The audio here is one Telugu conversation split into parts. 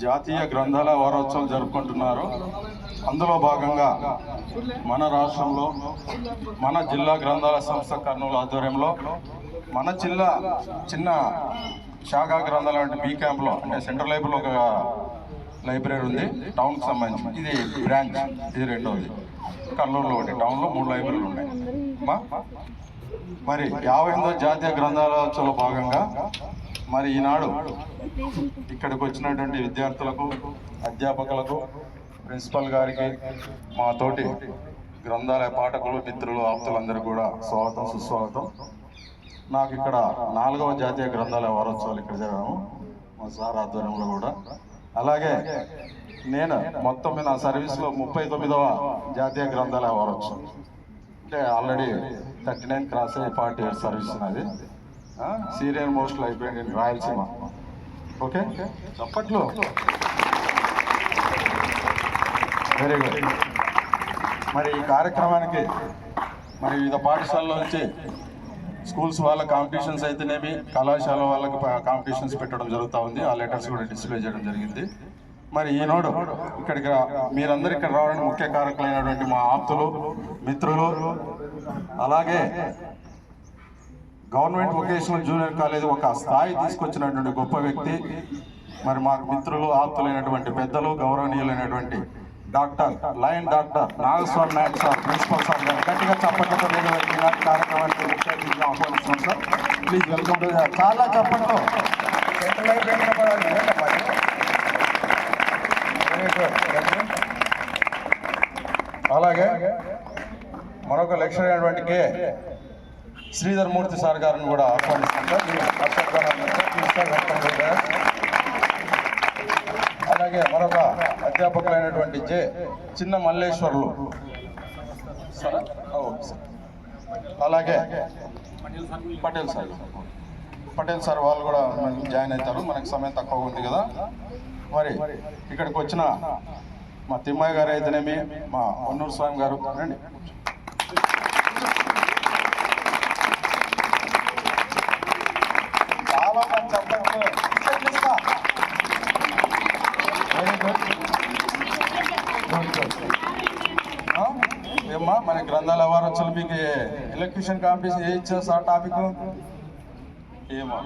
జాతీయ గ్రంథాలయ వారోత్సవం జరుపుకుంటున్నారు. అందులో భాగంగా మన రాష్ట్రంలో మన జిల్లా గ్రంథాలయ సంస్థ కర్నూలు ఆధ్వర్యంలో మన జిల్లా చిన్న శాఖా గ్రంథాలయం అంటే బీ క్యాంప్లో అంటే సెంట్రల్ లైబ్రరీలో ఒక లైబ్రరీ ఉంది టౌన్కి సంబంధించి, ఇది బ్రాంచ్, ఇది రెండవది. కర్నూలులో ఒకటి, టౌన్లో 3 లైబ్రరీలు ఉన్నాయి. మరి 58వ జాతీయ గ్రంథాలయోత్సవంలో భాగంగా మరి ఈనాడు ఇక్కడికి వచ్చినటువంటి విద్యార్థులకు, అధ్యాపకులకు, ప్రిన్సిపల్ గారికి, మా తోటి గ్రంథాలయ పాఠకులు, మిత్రులు, ఆప్తులందరూ కూడా స్వాగతం, సుస్వాగతం. నాకు ఇక్కడ 4వ జాతీయ గ్రంథాలయ వారోత్సవాలు ఇక్కడ జరగడం మా సార్ ఆధ్వర్యంలో కూడా. అలాగే నేను మొత్తం నా సర్వీస్లో 39వ జాతీయ గ్రంథాలయ వారోత్సవం అంటే ఆల్రెడీ 39 క్రాస్ 40 years సర్వీస్ ఉన్నది. సీనియర్ మోస్ట్ అయిపోయింది రాయలసీమ. ఓకే, చప్పట్లు. Very good. మరి ఈ కార్యక్రమానికి మరి వివిధ పాఠశాలల నుంచి స్కూల్స్ వాళ్ళ కాంపిటీషన్స్ అయితేనేమి, కళాశాల వాళ్ళకి కాంపిటీషన్స్ పెట్టడం జరుగుతూ ఉంది. ఆ లెటర్స్ కూడా డిస్ప్లే చేయడం జరిగింది. మరి ఈనాడు ఇక్కడికి మీరందరూ ఇక్కడ రావడానికి ముఖ్య కారకులైనటువంటి మా ఆప్తులు, మిత్రులు, అలాగే గవర్నమెంట్ వొకేషనల్ జూనియర్ కాలేజ్ ఒక స్థాయి తీసుకొచ్చినటువంటి గొప్ప వ్యక్తి, మరి మాకు మిత్రులు, ఆప్తులైనటువంటి పెద్దలు, గౌరవనీయులైనటువంటి doctor Nagaswamy Naik sir, principal sir garu గట్టిగా చప్పట్లతో ఈనాటి కార్యక్రమానికి ముఖ్య అతిథిగా ఆహ్వానిస్తున్నాం సార్. Please welcome to. చాలా చప్పట్లు. అలాగే మరొక లెక్చరర్ అయినటువంటి కే శ్రీధర్ మూర్తి సార్ గారిని కూడా ఆహ్వానిస్తాం సార్. అలాగే మరొక అధ్యాపకులైనటువంటి జె చిన్న మల్లేశ్వర్లు, అలాగే పటేల్ సార్ వాళ్ళు కూడా జాయిన్ అవుతారు. మనకి సమయం తక్కువ ఉంది కదా. మరి ఇక్కడికి వచ్చిన మా తిమ్మయ్య గారు అయితేనేమి, మా పొన్నూరు స్వామి గారు, రండి. చాలా మంది చెప్పండి. ఏమ్మా మన గ్రంథాలయ వారోత్సవాలు మీకు ఎలక్ట్రిషియన్ కాంపిటీషన్ ఏ ఇచ్చారు సార్ టాపిక్? ఏమా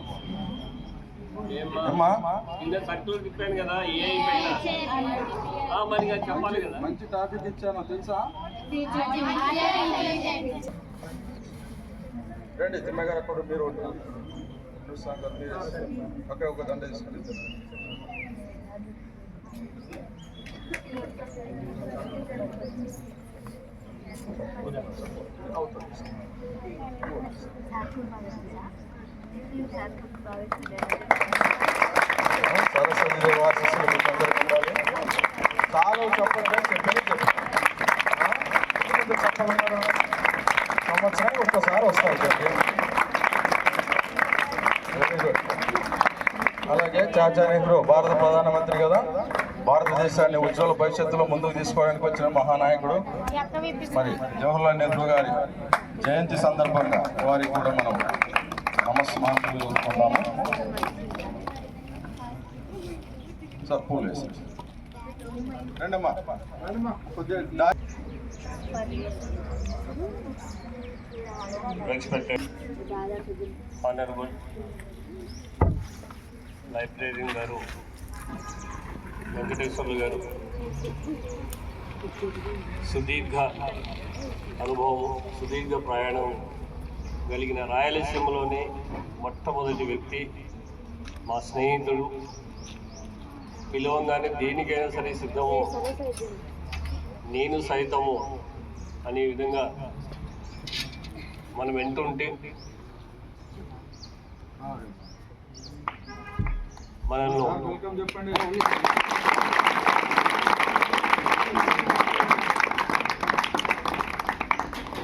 మంచి టాపిక్ ఇచ్చాను తెలుసా? రండి తిమ్మయ్య గారు, అక్కడ మీరు అక్కడ ఒక దండ తీసుకుని సరస్వతి చాలా చెప్పండి. సంవత్సరానికి ఒక్కసారి వస్తారు. Very good. అలాగే చాచా నెహ్రూ భారత ప్రధానమంత్రి కదా, భారతదేశాన్ని ఉజ్వల భవిష్యత్తులో ముందుకు తీసుకోవడానికి వచ్చిన మహానాయకుడు. మరి జవహర్లాల్ నెహ్రూ గారి జయంతి సందర్భంగా వారికి కూడా మనం నమస్కారం చేసుకుంటాము. సార్ పూలు వేసి రండమ్మా. రెస్పెక్టెడ్ ఆనరబుల్ లైబ్రేరియన్ గారు వెంకటేశ్వర్లు గారు, సుదీర్ఘ అనుభవం, సుదీర్ఘ ప్రయాణం కలిగిన రాయలసీమలోనే మొట్టమొదటి వ్యక్తి, మా స్నేహితుడు, పిలవంగానే దేనికైనా సరే సిద్ధము, నేను సైతము అనే విధంగా మనం వింటుంటే మనల్ని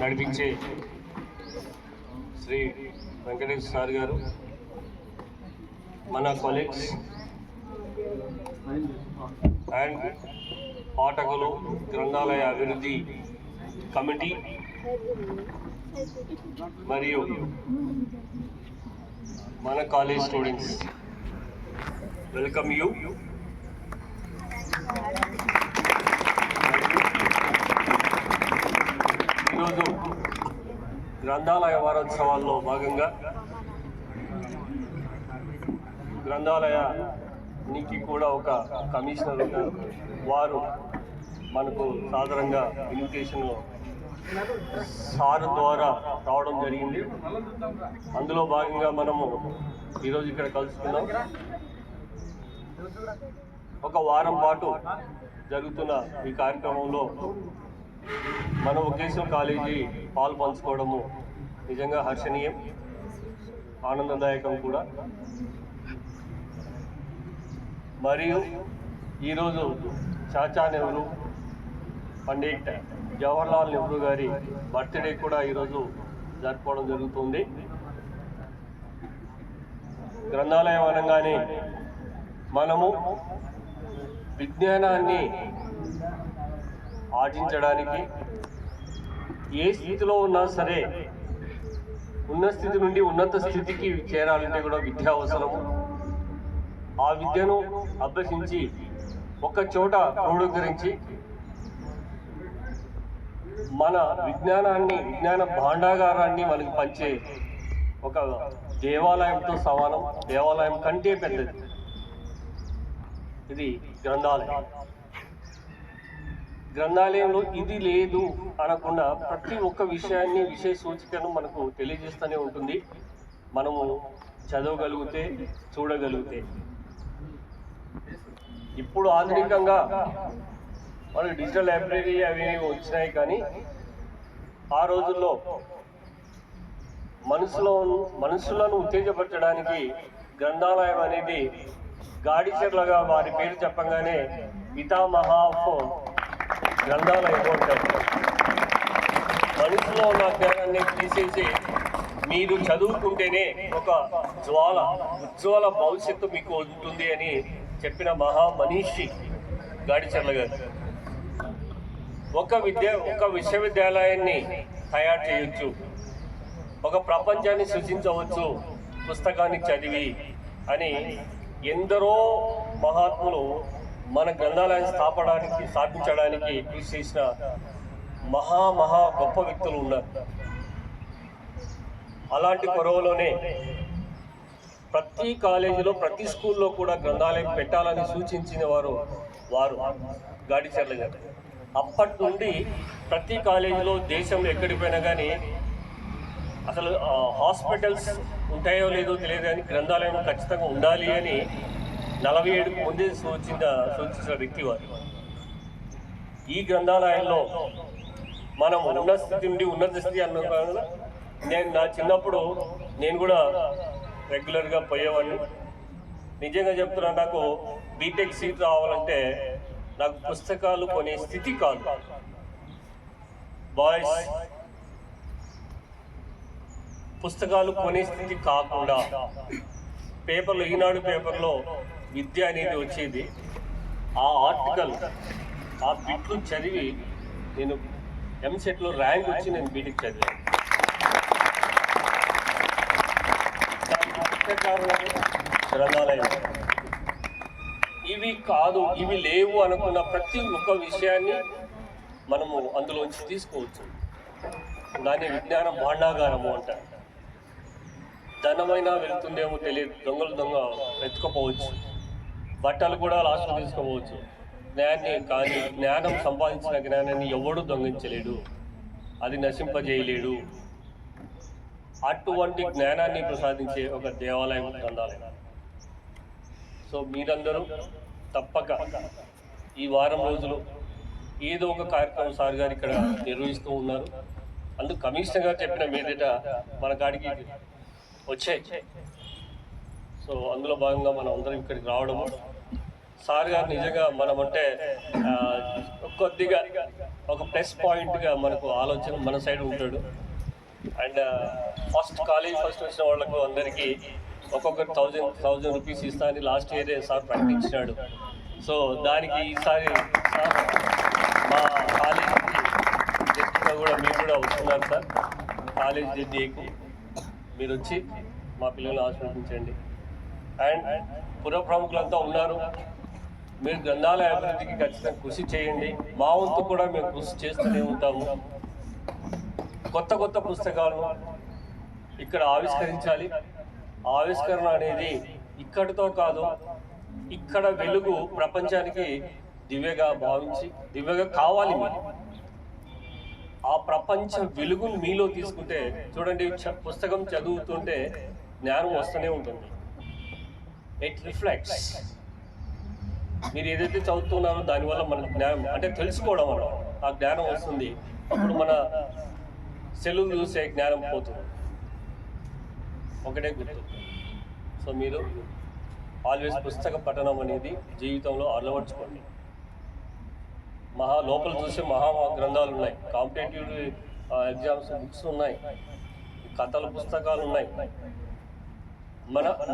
నడిపించే శ్రీ వెంకటేశ్వర సార్ గారు, మన కొలీగ్స్ అండ్ పాఠకులు, గ్రంథాలయ అభివృద్ధి కమిటీ మరియు మన కాలేజ్ స్టూడెంట్స్ వెల్కమ్ యూ. ఈరోజు గ్రంథాలయ వారోత్సవాల్లో భాగంగా గ్రంథాలయానికి కూడా ఒక కమిషనర్ ఉన్నారు. వారు మనకు సాధారణంగా ఇన్విటేషన్ సార్ ద్వారా రావడం జరిగింది. అందులో భాగంగా మనము ఈరోజు ఇక్కడ కలుసుకున్నాం. ఒక వారం పాటు జరుగుతున్న ఈ కార్యక్రమంలో మన వొకేషనల్ కాలేజీ పాలు పంచుకోవడము నిజంగా హర్షణీయం, ఆనందదాయకం కూడా. మరియు ఈరోజు చాచా నెహ్రూ, పండిట్ జవహర్లాల్ నెహ్రూ గారి బర్త్డే కూడా ఈరోజు జరుపుకోవడం జరుగుతుంది. గ్రంథాలయం అనగానే మనము విజ్ఞానాన్ని ఆర్జించడానికి ఏ స్థితిలో ఉన్నా సరే ఉన్న స్థితి నుండి ఉన్నత స్థితికి చేరాలంటే కూడా విద్య అవసరము. ఆ విద్యను అభ్యసించి ఒక చోట క్రోడీకరించి మన విజ్ఞాన భాండాగారాన్ని మనకి పంచే ఒక దేవాలయంతో సమానం, దేవాలయం కంటే పెద్దది ఇది గ్రంథాలయం. గ్రంథాలయంలో ఇది లేదు అనకుండా ప్రతి ఒక్క విషయాన్ని, విషయ సూచికను మనకు తెలియజేస్తూనే ఉంటుంది. మనము చదవగలిగితే, చూడగలిగితే. ఇప్పుడు ఆధునికంగా మనకు డిజిటల్ లైబ్రరీ అవి వచ్చినాయి, కానీ ఆ రోజుల్లో మనుషులను ఉత్తేజపరచడానికి గ్రంథాలయం అనేది గాడిచెర్లగా వారి పేరు చెప్పగానే పితామహ ఆఫ్ గ్రంథాలయం అంటారు. మనిషిలో ఉన్న జ్ఞానాన్ని తీసేసి మీరు చదువుకుంటేనే ఒక ఉజ్వల భవిష్యత్తు మీకు ఉంటుంది అని చెప్పిన మనిషి గాడిచెర్ల గారు. ఒక విశ్వవిద్యాలయాన్ని తయారు చేయొచ్చు, ఒక ప్రపంచాన్ని సృష్టించవచ్చు పుస్తకాన్ని చదివి అని ఎందరో మహాత్ములు మన గ్రంథాలయాన్ని స్థాపించడానికి కృషి చేసిన మహా గొప్ప వ్యక్తులు ఉన్నారు. అలాంటి కొరవలోనే ప్రతి కాలేజీలో, ప్రతి స్కూల్లో కూడా గ్రంథాలయం పెట్టాలని సూచించిన వారు గాడిచెర్ల గారు. అప్పటి నుండి ప్రతి కాలేజీలో, దేశంలో ఎక్కడికి పోయినా కానీ అసలు హాస్పిటల్స్ ఉంటాయో లేదో తెలియదు కానీ గ్రంథాలయం ఖచ్చితంగా ఉండాలి అని 47కు ముందే సూచించిన వ్యక్తి వారు. ఈ గ్రంథాలయంలో మనం ఉన్న స్థితి నుండి ఉన్నత స్థితి అన్న నా చిన్నప్పుడు నేను కూడా రెగ్యులర్గా పోయేవాడిని. నిజంగా చెప్తున్నా, నాకు బీటెక్ సీట్ రావాలంటే నాకు పుస్తకాలు కొనే స్థితి కాదు. బాయ్స్ పుస్తకాలు కొనే స్థితి కాకుండా పేపర్లో, ఈనాడు పేపర్లో విద్య అనేది వచ్చేది. ఆ ఆర్టికల్, ఆ బిట్లు చదివి నేను ఎంసెట్లో ర్యాంక్ వచ్చి నేను బీటెక్ చదివాను. గ్రంథాలయం ఇవి లేవు అనుకున్న ప్రతి ఒక్క విషయాన్ని మనము అందులోంచి తీసుకోవచ్చు. దాన్ని విజ్ఞాన భాండాగారము అంటారు. ధనమైనా వెళ్తుందేమో తెలియదు, దొంగ వెతుకపోవచ్చు, బట్టలు కూడా లాస్ట్లో తీసుకోవచ్చు. జ్ఞానం సంపాదించిన జ్ఞానాన్ని ఎవడు దొంగించలేడు, అది నశింపజేయలేడు. అటువంటి జ్ఞానాన్ని ప్రసాదించే ఒక దేవాలయం గ్రంథాలయం. సో మీరందరూ తప్పక ఈ వారం రోజులు ఏదో ఒక కార్యక్రమం సార్ గారు ఇక్కడ నిర్వహిస్తూ ఉన్నారు. అందుకు కమిషనర్ గారు చెప్పిన మీదట మన కాడికి వచ్చాయి. సో అందులో భాగంగా మనం అందరం ఇక్కడికి రావడము, సార్ గారు నిజంగా మనమంటే కొద్దిగా ఒక ప్లస్ పాయింట్గా మనకు ఆలోచన మన సైడ్ ఉంటాడు. అండ్ ఫస్ట్ వచ్చిన వాళ్ళకు అందరికీ ఒక్కొక్కరు 1000 రూపీస్ ఇస్తా అని లాస్ట్ ఇయరే సార్ ప్రకటించినాడు. సో దానికి ఈసారి మా కాలేజీకి గెస్ట్గా కూడా మీరు కూడా వస్తున్నారు సార్. కాలేజ్ డేకు మీరు వచ్చి మా పిల్లల్ని ఆశీర్వదించండి. అండ్ పుర ప్రముఖులంతా ఉన్నారు. మీరు గ్రంథాలయ అభివృద్ధికి ఖచ్చితంగా కృషి చేయండి. మా వంతు కూడా మేము కృషి చేస్తూనే ఉంటాము. కొత్త కొత్త పుస్తకాలను ఇక్కడ ఆవిష్కరించాలి. ఆవిష్కరణ అనేది ఇక్కడితో కాదు, ఇక్కడ వెలుగు ప్రపంచానికి దివ్యగా భావించి దివ్యగా కావాలి. మీరు ఆ ప్రపంచ వెలుగును మీలో తీసుకుంటే చూడండి, పుస్తకం చదువుతుంటే జ్ఞానం వస్తూనే ఉంటుంది. It reflects. మీరు ఏదైతే చదువుతున్నారో దానివల్ల మన జ్ఞానం అంటే తెలుసుకోవడం వల్ల ఆ జ్ఞానం వస్తుంది. అప్పుడు మన సెల్లులు చూసే జ్ఞానం పోతుంది. ఒకటే గుర్తు. సో మీరు ఆల్వేస్ పుస్తక పఠనం అనేది జీవితంలో అలవర్చుకోండి. లోపల చూసే మహా గ్రంథాలు ఉన్నాయి, కాంపిటేటివ్ ఎగ్జామ్స్ బుక్స్ ఉన్నాయి, కథల పుస్తకాలు ఉన్నాయి,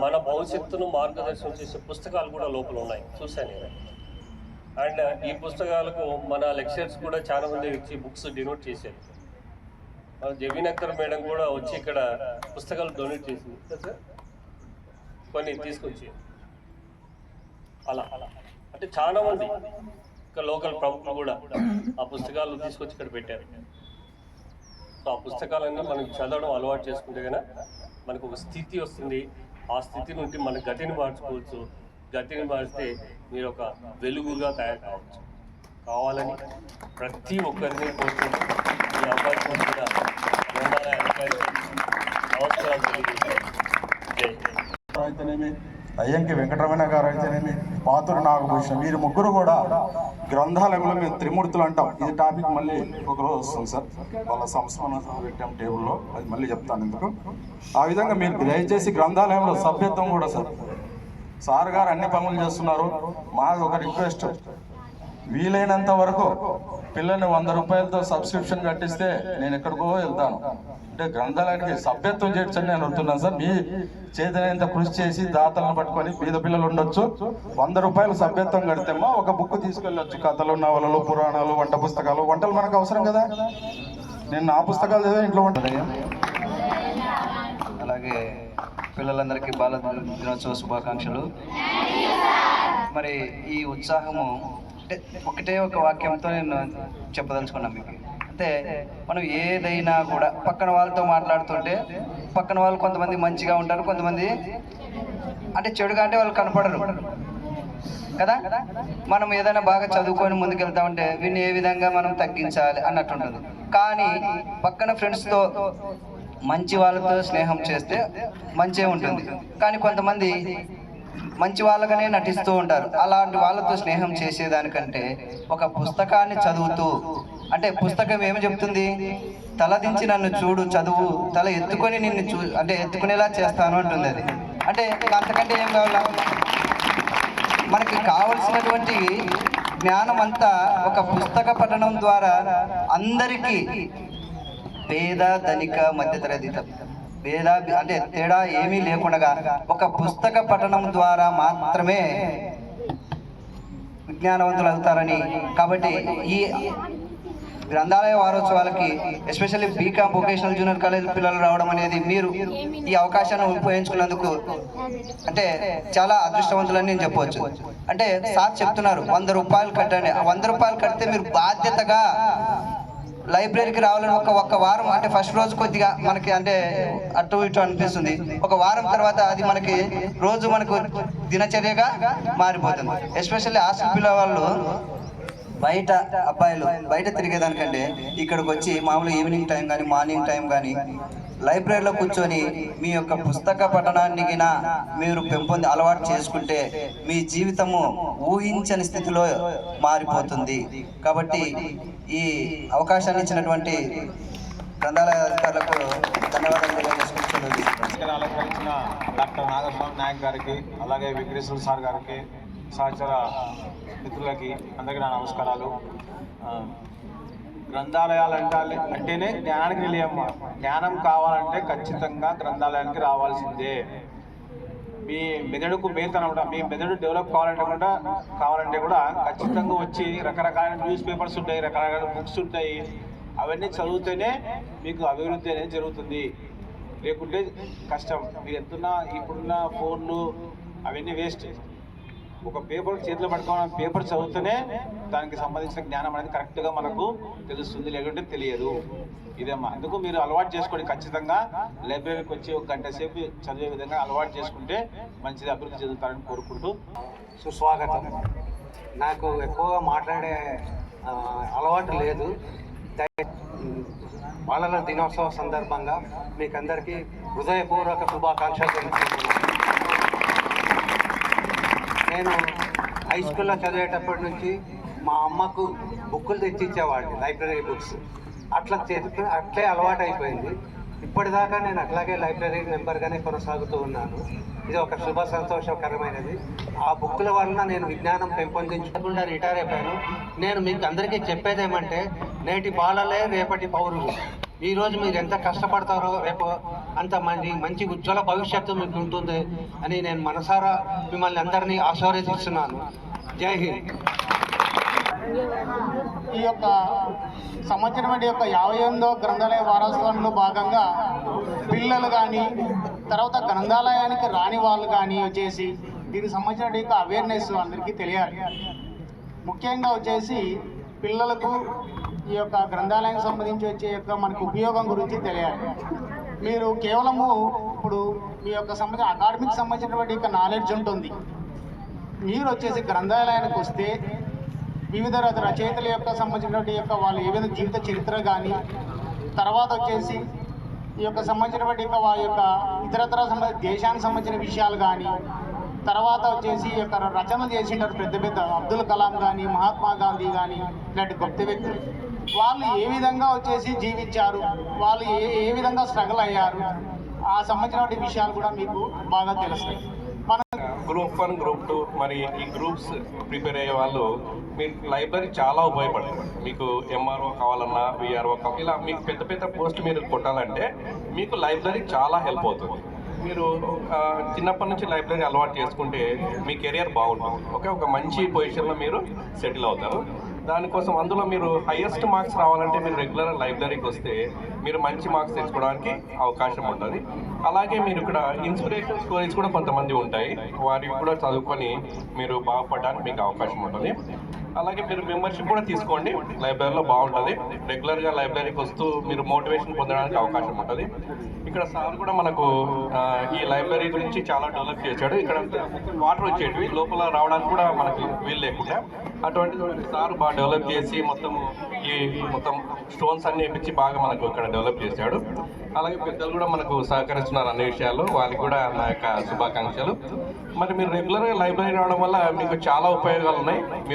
మన భవిష్యత్తును మార్గదర్శనం చేసే పుస్తకాలు కూడా లోపల ఉన్నాయి, చూశాను నేను. అండ్ ఈ పుస్తకాలకు మన లెక్చర్స్ కూడా చాలా మంది వచ్చి బుక్స్ డొనేట్ చేశారు. మన జబీన్ అఖ్తర్ మేడం కూడా వచ్చి ఇక్కడ పుస్తకాలు డొనేట్ చేసింది సార్, కొన్ని తీసుకొచ్చి. అలా అంటే చాలా మంది ఇక్కడ లోకల్ ప్రముఖులు కూడా ఆ పుస్తకాలు తీసుకొచ్చి ఇక్కడ పెట్టారు. సో ఆ పుస్తకాలన్నీ మనం చదవడం అలవాటు చేసుకుంటే కనుక మనకు ఒక స్థితి వస్తుంది. ఆ స్థితి నుండి మన గతిని మార్చుకోవచ్చు. గతిని మారిస్తే మీరు ఒక వెలుగుగా తయారు కావాలని ప్రతి ఒక్కరిని కోరుకుంటూ ఈ అవకాశం వచ్చిన గ్రంథాలయ అధికారికి నమస్కారాలు అయితేనేమి, అయ్యంకి వెంకటరమణ గారు అయితేనేమి, పాతురు నాగభూషణ్, వీరు ముగ్గురు కూడా గ్రంథాలయంలో మేము త్రిమూర్తులు అంటాం. ఇది టాపిక్ మళ్ళీ ఒకరోజు వస్తుంది సార్. వాళ్ళ సంస్మరణ పెట్టాం టేబుల్లో, అది మళ్ళీ చెప్తాను ఎందుకు. ఆ విధంగా మీరు దయచేసి గ్రంథాలయంలో సభ్యత్వం కూడా సార్ గారు అన్ని పనులు చేస్తున్నారు. మాది ఒక రిక్వెస్ట్, వీలైనంత వరకు పిల్లల్ని 100 రూపాయలతో సబ్స్క్రిప్షన్ కట్టిస్తే నేను ఎక్కడికో వెళ్తాను. అంటే గ్రంథాలయానికి సభ్యత్వం చేర్చని నేను అంటున్నాను సార్. మీ చేతనైనంత కృషి చేసి దాతలను పట్టుకొని పేద పిల్లలు ఉండొచ్చు. 100 రూపాయలు సభ్యత్వం కడితేమో ఒక బుక్ తీసుకెళ్ళొచ్చు. కథలు, నవలలు, పురాణాలు, వంట పుస్తకాలు. వంటలు మనకు అవసరం కదా. నేను నా పుస్తకాలు చదివే ఇంట్లో వంట. అలాగే పిల్లలందరికీ బాల దినోత్సవ శుభాకాంక్షలు. మరి ఈ ఉత్సాహము అంటే ఒకటే ఒక వాక్యంతో నేను చెప్పదలుచుకున్నాను మీకు. అంటే మనం ఏదైనా కూడా పక్కన వాళ్ళతో మాట్లాడుతుంటే పక్కన వాళ్ళు కొంతమంది మంచిగా ఉంటారు, కొంతమంది అంటే చెడుగా అంటే వాళ్ళు కనపడరు కదా. మనం ఏదైనా బాగా చదువుకొని ముందుకెళ్తా ఉంటే వీడిని ఏ విధంగా మనం తగ్గించాలి అన్నట్టుంటుంది. కానీ పక్కన ఫ్రెండ్స్తో మంచి వాళ్ళతో స్నేహం చేస్తే మంచిగా ఉంటుంది. కానీ కొంతమంది మంచి వాళ్ళగానే నటిస్తూ ఉంటారు. అలాంటి వాళ్ళతో స్నేహం చేసేదానికంటే ఒక పుస్తకాన్ని చదువుతూ, అంటే పుస్తకం ఏమి చెప్తుంది, తలదించి నన్ను చూడు, చదువు, తల ఎత్తుకొని నిన్ను అంటే ఎత్తుకునేలా చేస్తాను అంటుంది. అది అంటే అంతకంటే ఏం కావాలా? మనకి కావలసినటువంటి జ్ఞానం అంతా ఒక పుస్తక పఠనం ద్వారా అందరికీ, పేద ధనిక మధ్యతరగతి భేద అంటే తేడా ఏమీ లేకుండా ఒక పుస్తక పఠనం ద్వారా మాత్రమే విజ్ఞానవంతులు అవుతారని. కాబట్టి ఈ గ్రంథాలయ వారోత్సవాలకి especially BCom vocational junior college పిల్లలు రావడం అనేది, మీరు ఈ అవకాశాన్ని ఉపయోగించుకున్నందుకు అంటే చాలా అదృష్టవంతులని నేను చెప్పవచ్చు. అంటే సార్ చెప్తున్నారు 100 రూపాయలు కట్టండి. 100 రూపాయలు కడితే మీరు బాధ్యతగా లైబ్రరీకి రావాలని ఒక వారం, అంటే ఫస్ట్ రోజు కొద్దిగా మనకి అంటే అటు ఇటు అనిపిస్తుంది. ఒక వారం తర్వాత అది మనకి రోజు మనకు దినచర్యగా మారిపోతుంది. ఎస్పెషల్లీ హాస్టల్ పిల్లవాళ్ళు బయట అబ్బాయిలు బయట తిరిగేదానికంటే ఇక్కడికి వచ్చి మామూలు ఈవినింగ్ టైం కానీ మార్నింగ్ టైం కానీ లైబ్రరీలో కూర్చొని మీ యొక్క పుస్తక పఠనాన్ని మీరు అలవాటు చేసుకుంటే మీ జీవితము ఊహించని స్థితిలో మారిపోతుంది. కాబట్టి ఈ అవకాశాన్ని ఇచ్చినటువంటి గ్రంథాలయ అధికారులకు ధన్యవాదాలు తెలియజేసుకుంటున్నాను. అలంకరించిన డాక్టర్ నాగస్వామి నాయక్ గారికి, అలాగే వెంకటేశ్వర సార్ గారికి, సహచర మిత్రులకి అందరికీ నా నమస్కారాలు. గ్రంథాలయాలు అంటేనే జ్ఞానానికి నిలయం. జ్ఞానం కావాలంటే ఖచ్చితంగా గ్రంథాలయానికి రావాల్సిందే. మీ మెదడుకు మేతనం, మీ మెదడు డెవలప్ కావాలంటే కూడా ఖచ్చితంగా వచ్చి రకరకాల న్యూస్ పేపర్స్ ఉంటాయి, రకరకాల బుక్స్ ఉంటాయి. అవన్నీ చదివితేనే మీకు అభివృద్ధి అనేది జరుగుతుంది. లేకుంటే కష్టం. మీరు ఇప్పుడున్న ఫోన్లు, అవన్నీ వేస్ట్. ఒక పేపర్ చేతిలో పట్టుకోవడం, పేపర్ చదివితేనే దానికి సంబంధించిన జ్ఞానం అనేది కరెక్ట్గా మనకు తెలుస్తుంది, లేకుంటే తెలియదు. ఇదేమ్మా, అందుకు మీరు అలవాటు చేసుకోండి. ఖచ్చితంగా లైబ్రరీకి వచ్చి ఒక గంట సేపు చదివే విధంగా అలవాటు చేసుకుంటే మంచిది, అభివృద్ధి చెందుతారని కోరుకుంటూ సుస్వాగతం. నాకు ఎక్కువగా మాట్లాడే అలవాటు లేదు. బాలల దినోత్సవ సందర్భంగా మీకందరికీ హృదయపూర్వక శుభాకాంక్షలు తెలుపుతున్నాను. నేను హై స్కూల్లో చదివేటప్పటి నుంచి మా అమ్మకు బుక్కులు తెచ్చిచ్చేవాడిని, లైబ్రరీ బుక్స్. అట్లే అలవాటు అయిపోయింది. ఇప్పటిదాకా నేను అట్లాగే లైబ్రరీ మెంబర్గానే కొనసాగుతూ ఉన్నాను. ఇది ఒక శుభ సంతోషకరమైనది. ఆ బుక్కుల వలన నేను విజ్ఞానం పెంపొందించకుండా రిటైర్ అయిపోయాను. నేను మీకు అందరికీ చెప్పేదేమంటే, నేటి బాలలే రేపటి పౌరులు. ఈరోజు మీరు ఎంత కష్టపడతారో రేపు అంత మంచి ఉజ్వల భవిష్యత్తు మీకు ఉంటుంది అని నేను మనసారా మిమ్మల్ని అందరినీ ఆశీర్వదిస్తున్నాను. జై హింద్. ఈ యొక్క సంవత్సరం యొక్క 58వ గ్రంథాలయ వారోత్సవంలో భాగంగా పిల్లలు కానీ, తర్వాత గ్రంథాలయానికి రాని వాళ్ళు కానీ వచ్చేసి దీనికి సంబంధించిన యొక్క అవేర్నెస్ అందరికీ తెలియాలి. ముఖ్యంగా వచ్చేసి పిల్లలకు ఈ యొక్క గ్రంథాలయానికి సంబంధించి వచ్చే యొక్క మనకు ఉపయోగం గురించి తెలియాలి. మీరు కేవలము ఇప్పుడు మీ యొక్క సంబంధించిన అకాడమిక్ సంబంధించినటువంటి యొక్క నాలెడ్జ్ ఉంటుంది. మీరు వచ్చేసి గ్రంథాలయానికి వస్తే వివిధ రచయితల యొక్క సంబంధించినటువంటి యొక్క వాళ్ళు ఏవైనా జీవిత చరిత్ర కానీ, తర్వాత వచ్చేసి ఈ యొక్క సంబంధించినటువంటి యొక్క వారి యొక్క ఇతరతర దేశానికి సంబంధించిన విషయాలు కానీ, తర్వాత వచ్చేసి ఈ యొక్క రచనలు చేసింటారు పెద్ద పెద్ద అబ్దుల్ కలాం కానీ, మహాత్మా గాంధీ కానీ, ఇలాంటి గొప్ప వ్యక్తులు. వాళ్ళు ఏ విధంగా వచ్చేసి జీవించారు, వాళ్ళు ఏ విధంగా స్ట్రగుల్ అయ్యారు, ఆ సంబంధించినటువంటి విషయాలు కూడా మీకు బాగా తెలుస్తాయి. గ్రూప్ 1, గ్రూప్ 2 మరి ఈ గ్రూప్స్ ప్రిపేర్ అయ్యే వాళ్ళు మీకు లైబ్రరీ చాలా ఉపయోగపడుతుంది. మీకు ఎంఆర్ఓ కావాలన్నా, విఆర్ఓ కావాలి, ఇలా మీకు పెద్ద పెద్ద పోస్ట్ మీరు కొట్టాలంటే మీకు లైబ్రరీ చాలా హెల్ప్ అవుతుంది. మీరు చిన్నప్పటి నుంచి లైబ్రరీ అలవాటు చేసుకుంటే మీ కెరియర్ బాగుంటుంది. ఒక మంచి పొజిషన్లో మీరు సెటిల్ అవుతారు. దానికోసం అందులో మీరు హైయెస్ట్ మార్క్స్ రావాలంటే మీరు రెగ్యులర్ లైబ్రరీకి వస్తే మీరు మంచి మార్క్స్ తెచ్చుకోవడానికి అవకాశం ఉంటుంది. అలాగే మీరు ఇక్కడ ఇన్స్పిరేషన్ స్టోరీస్ కూడా కొంతమంది ఉంటాయి, వాటివి కూడా చదువుకొని మీరు బాగుపడడానికి మీకు అవకాశం ఉంటుంది. అలాగే మీరు మెంబర్షిప్ కూడా తీసుకోండి, లైబ్రరీలో బాగుంటుంది. రెగ్యులర్గా లైబ్రరీకి వస్తూ మీరు మోటివేషన్ పొందడానికి అవకాశం ఉంటుంది. ఇక్కడ సార్ కూడా మనకు ఈ లైబ్రరీ గురించి చాలా డెవలప్ చేశాడు. ఇక్కడ వాటర్ వచ్చేటివి లోపల రావడానికి కూడా మనకి వీలు లేకుండా అటువంటి సార్ బాగా డెవలప్ చేసి మొత్తం స్టోన్స్ అన్ని వేపించి బాగా మనకు ఇక్కడ డెవలప్ చేశాడు. అలాగే పెద్దలు కూడా మనకు సహకరిస్తున్నారు అన్ని విషయాల్లో, వాళ్ళకి కూడా నా యొక్క శుభాకాంక్షలు. మరి మీరు రెగ్యులర్గా లైబ్రరీ రావడం వల్ల మీకు చాలా ఉపయోగాలు ఉన్నాయి. మీ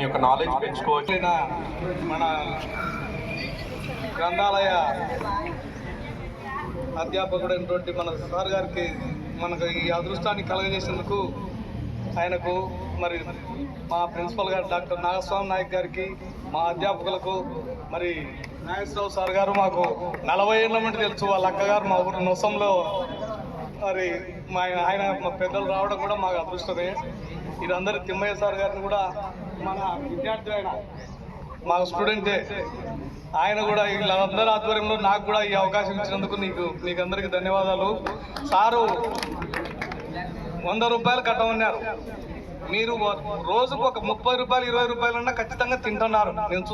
యొక్క నాలెడ్జ్ పెంచుకోవచ్చు. మన గ్రంథాలయ అధ్యాపకుడైనటువంటి మన సార్ గారికి మనకు ఈ అదృష్టాన్ని కలగజేసేందుకు ఆయనకు, మరి మా ప్రిన్సిపల్ గారు డాక్టర్ నాగస్వామి నాయక్ గారికి, మా అధ్యాపకులకు, మరి నాగేశ్వరరావు సార్ గారు మాకు 40 ఏళ్ళ నుండి తెలుసు. వాళ్ళ అక్కగారు మా ఊరు నొసంలో, మరి ఆయన మా పెద్దలు రావడం కూడా మాకు అదృష్టమే. వీరందరూ తిమ్మయ్య సార్ గారిని కూడా మన విద్యార్థి అయిన మా స్టూడెంటే, ఆయన కూడా వీళ్ళందరి ఆధ్వర్యంలో నాకు కూడా ఈ అవకాశం ఇచ్చినందుకు మీకు అందరికీ ధన్యవాదాలు. సారు 100 రూపాయలు కట్టమన్నారు, మీరు రోజుకు ఒక 30 రూపాయలు 20 రూపాయలన్నా ఖచ్చితంగా తింటున్నారు. నేను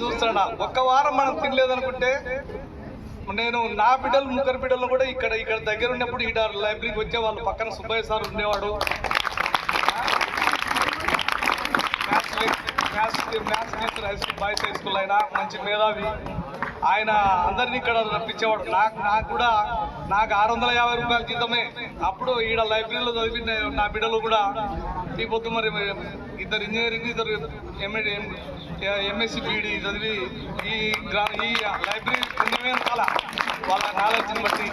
చూస్తున్నా ఒక్క వారం మనం తినలేదనుకుంటే, నేను నా బిడ్డలు 3 బిడ్డలు కూడా ఇక్కడ దగ్గర ఉన్నప్పుడు ఈ లైబ్రరీకి వచ్చేవాళ్ళు. పక్కన సుబ్బయ్య సార్ ఉండేవాడు, maths teacher boys high school, అయినా మంచి మేధావి. ఆయన అందరినీ ఇక్కడ రప్పించేవాడు. నాకు 650 రూపాయల జీతమే. అప్పుడు ఈడ లైబ్రరీలో చదివిన నా బిడ్డలు కూడా ఈ పొద్దు మరి 2 ఇంజనీరింగ్, 2 ఎంఎస్సి బీఈడి చదివి ఈ లైబ్రరీ పుణ్యమే చాలా వాళ్ళ నాలెడ్జ్ని బట్టి.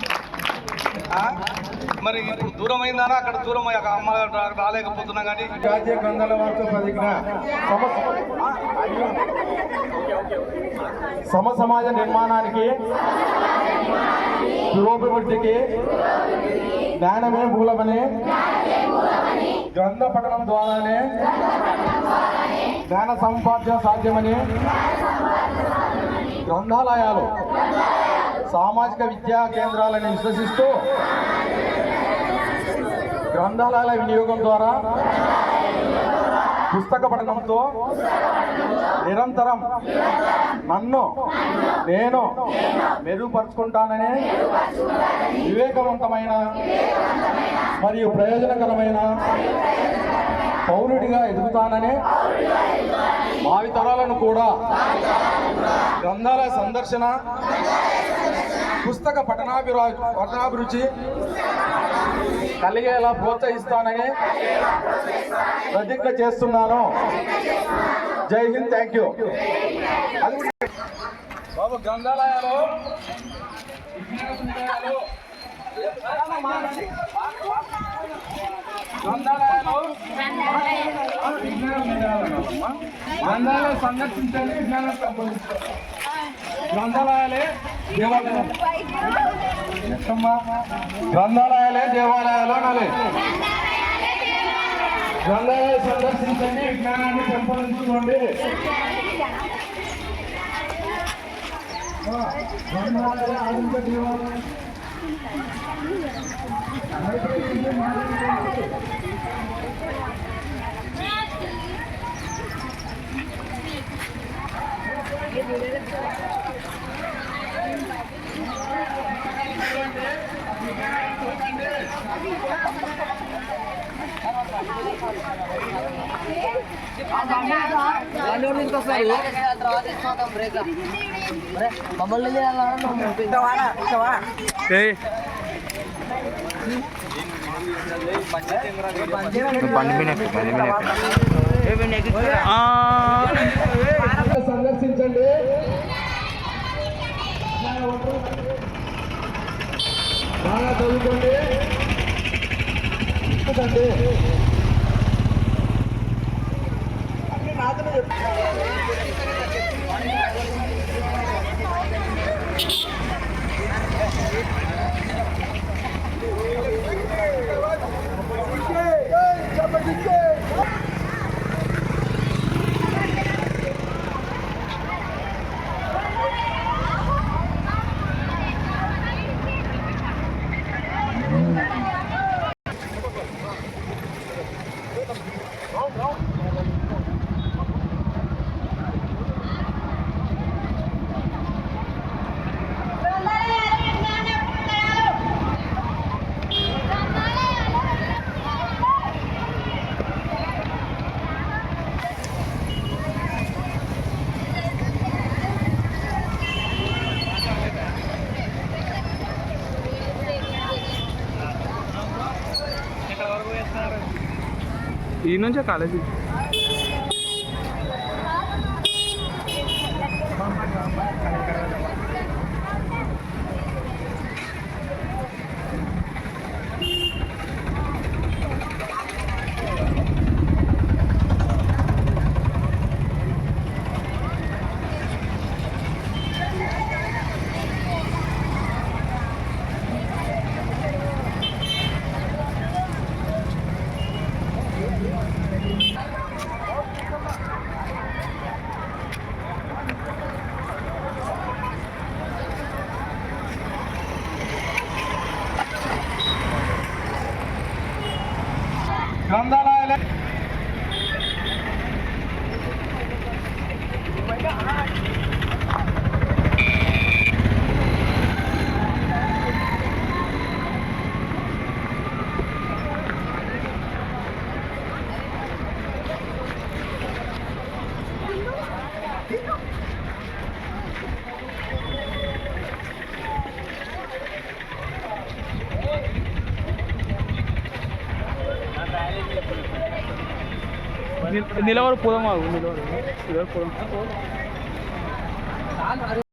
మరి ఇప్పుడు దూరం అయిందానా, అక్కడ దూరం అమ్మ రాలేకపోతున్నా. కానీ జాతీయ గ్రంథాలయ వారోత్సవం జరిగిన సమాజ నిర్మాణానికి, పురోభివృద్ధికి జ్ఞానమే మూలమని, గ్రంథ పఠనం ద్వారానే జ్ఞాన సముపార్జన సాధ్యమని గ్రంథాలయాలు సామాజిక విద్యా కేంద్రాలను విశ్వసిస్తూ గ్రంథాలయాల వినియోగం ద్వారా పుస్తక పఠనంతో నిరంతరం నన్ను నేను మెరుగుపరుచుకుంటానని వివేకవంతమైన మరియు ప్రయోజనకరమైన పౌరుడిగా ఎదుగుతానని భావితరాలను కూడా గ్రంథాలయ సందర్శన పుస్తక పఠనాభిరుచి కలిగేలా ప్రోత్సహిస్తానని ప్రతిజ్ఞ చేస్తున్నాను. జై హింద్. Thank you. బాబు గ్రంథాలయాలు గ్రంథాలయాలు సందర్శించండి, విజ్ఞానం సంపాదించాలి. గ్రంథాలయాలే దేవాలయాలు. గ్రంథాలయాలే దేవాలయాలు అనాలి. గ్రంథాలయాలు సందర్శించండి, విజ్ఞానాన్ని పెంపొందించుకోండి. గ్రంథాలయాలే ఆధునిక దేవాలయాలు. సందర్శించండి. బాగా చదువుకోండి. ఈ నుంచే కాలేజీ గ్రంథాలయాలే నిలవరు పోదాం. నిలవరు పోదాం.